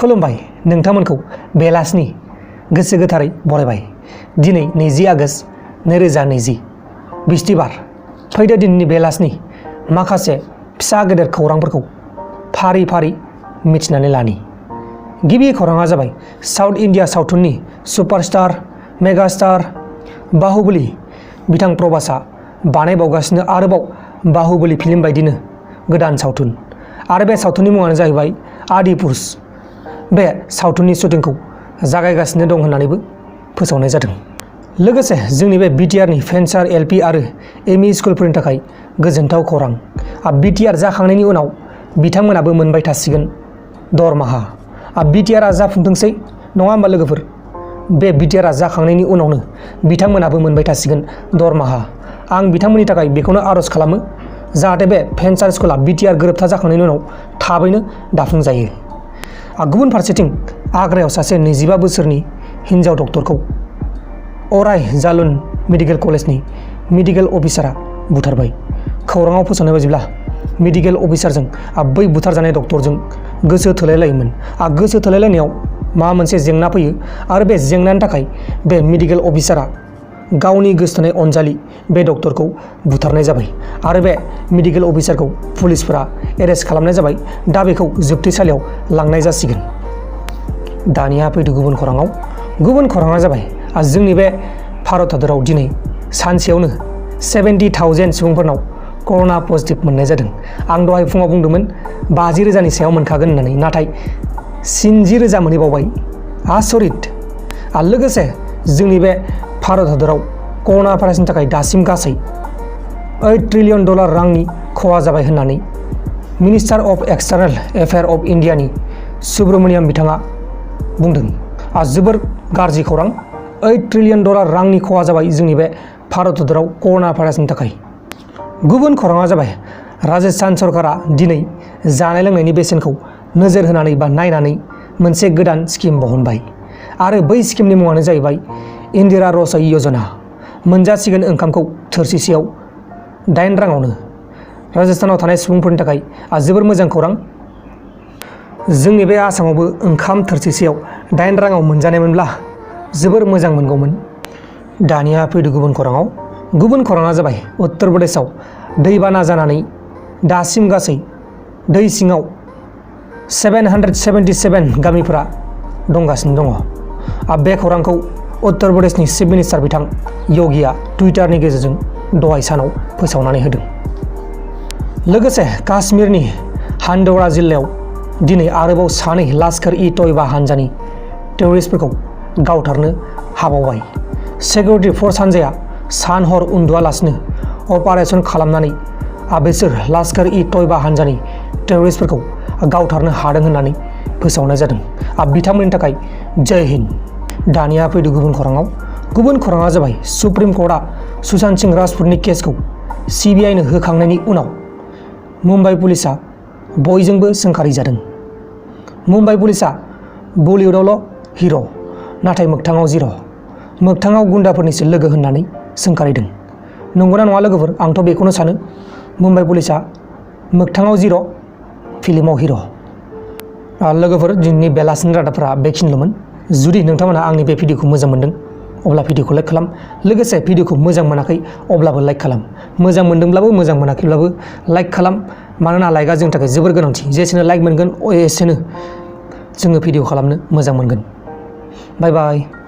खुलुमबाय नोंथांमोनखौ बेलासिनि गोसो गोथारै बरायबाय। दिनै 20 आगष्ट 2020 बिस्थिबार। फैदो दिननि बेलासिनि माखासे फिसा गेदेर खौरांफोरखौ फारि फारि मिथिनानै लानि। गिबि खौराङा जाबाय साउथ इन्डिया सावथुननि सुपारस्टार मेगास्टार बाहुबली बिथां प्रभासआ बानायबावगासिनो आरोबाव बाहुबली फिल्म बायदिनो गोदान सावथुन आरो बे सावथुननि मुङानो जाहैबाय आदिपुरुष। बे सावथुननि शुटिंखौ जागायगासिनो दं होननानैबो फोसावनाय जादों। लोगोसे जोंनि बे बिटिआरनि फेन्सार एलपि आरो एमइ स्कुलफोरनि थाखाय गोजोनथाव खौरां। बिटिआर जाखांनायनि उनाव बिथांमोनाबो मोनबाय थासिगोन दरमाहा। बिटिआरआ जाफुंथोंसै नङा होमबा लोगोफोर? बे बिटिआरआ जाखांनायनि उनावनो बिथांमोनाबो मोनबाय थासिगोन दरमाहा। आं बिथांमोननि थाखाय बेखौनो आरज खालामो जाहाथे बे फेन्सार स्कुला बिटिआर गोरोबथा जाखांनायनि उनाव थाबैनो दाफुंजायो। गुबुन फारसेथिं आग्रायाव सासे 25 बोसोरनि हिन्जाव डक्टरखौ अराय जालुन मेडिकेल कलेजनि मेडिकेल अफिसारा बुथारबाय। खौराङाव फोसावनाय बायदिब्ला मेडिकेल अफिसारजों बै बुथारजानाय डक्टरजों गोसो थोलायलायोमोन। गोसो थोलायलायनायाव माबा मोनसे जेंना फैयो आरो बे जेंनानि थाखाय बे मेडिकेल अफिसारा गावनि गोसोथोनाय अनजालि बे डक्टरखौ बुथारनाय जाबाय आरो बे मेडिकेल अफिसारखौ पुलिसफोरा एरेस्ट खालामनाय जाबाय। दा बेखौ जोबथेसालियाव लांनाय जासिगोन। दानिया फैदो गुबुन खौराङाव। गुबुन खौराङा जाबाय जोंनि बे भारत हादराव दिनै सानसेयावनो 70,000 सुबुंफोरनाव कर'ना पजिटिभ मोननाय जादों। आं दहाय फुङाव बुंदोंमोन 50,000नि सायाव मोनखागोन होननानै, नाथाय 60,000 मोनहैबावबाय। आसरित। लोगोसे जोंनि बे भारत हादराव कर'ना भाइरासनि थाखाय दासिम गासै $8 ट्रिलियन रांनि खहा जाबाय होननानै मिनिस्टार अफ एक्सटार्नेल एफेयार अफ इन्डियानि सुब्रमनियाम बिथाङा बुंदों। जोबोर गाज्रि खौरां। $8 ट्रिलियन रांनि खहा जाबाय जोंनि बे भारत हादराव कर'ना भाइरासनि थाखाय। गुबुन खौराङा जाबाय राजस्थान सरकारा दिनै जानाय लोंनायनि बेसेनखौ नोजोर होनानै बा नायनानै मोनसे गोदान स्किम बहनबाय आरो बै स्किमनि मुङानो जाहैबाय इन्दिरा रस'ई यजना। मोनजासिगोन ओंखामखौ थोरसिसेयाव 8 राङावनो। राजस्थानाव थानाय सुबुंफोरनि थाखाय जोबोर मोजां खौरां। जोंनि बे आसामावबो ओंखाम थोरसिसेयाव 8 राङाव मोनजानायमोनब्ला जोबोर मोजां मोनगौमोन। दानिया फैदो गुबुन खौराङाव। गुबुन खौराङा जाबाय उत्तर प्रदेशआव दैबाना जानानै दासिम गासै दै सिङाव 777 गामिफोरा दंगासिनो दङ। बे खौरांखौ उत्तर प्रदेशनि चिफ मिनिस्टार बिथां योगिया टुइटारनि गेजेरजों दहाय सानाव फोसावनानै होदों। लोगोसे काश्मीरनि हान्डवारा जिल्लायाव दिनै आरोबाव सानै लश्कर-इ-तयबा हान्जानि टेररिस्टफोरखौ गावथारनो हाबावबाय। सिकिउरिटि फर्स हान्जाया सान हर उन्दुआलासिनो अपारेशन खालामनानै बिसोर लश्कर-इ-तयबा हान्जानि टेररिस्टफोरखौ गावथारनो हादों होननानै फोसावनाय जादों। बिथांमोननि थाखाय जय हिन्द। दानिया फैदो गुबुन खौराङाव। गुबुन खौराङा जाबाय सुप्रिम कर्टआ सुशांत सिंह राजपुतनि केसखौ सिबिआइनो होखांनायनि उनाव मुम्बाइ पुलिसआ बयजोंबो सोंखारिजादों। मुम्बाइ पुलिसआ बलिउडआवल' हिर' नाथाय मोगथाङाव जिर'। मोगथाङाव गुन्दाफोरनिसो लोगो होननानै सोंखारिदों। नंगौना नङा लोगोफोर? आंथ' बेखौनो सानो। मुम्बाइ पुलिसआ मोगथाङाव जिर' फिल्माव हिर'। लोगोफोर दिनैनि बेलासिनि रादाबफोरा बेखिनिल'मोन। जुदि नोंथांमोनहा आंनि बे भिडिअखौ मोजां मोनदों अब्ला भिडिअखौ लाइक खालाम। लोगोसे भिडिअखौ मोजां मोनाखै अब्लाबो लाइक खालाम। मोजां मोनदोंब्लाबो मोजां मोनाखैब्लाबो लाइक खालाम। मानोना लाइकआ जोंनि थाखाय जोबोर गोनांथि। जेसेनो लाइक मोनगोन एसेनो जोङो भिडिअ खालामनो मोजां मोनगोन। बाय बाय।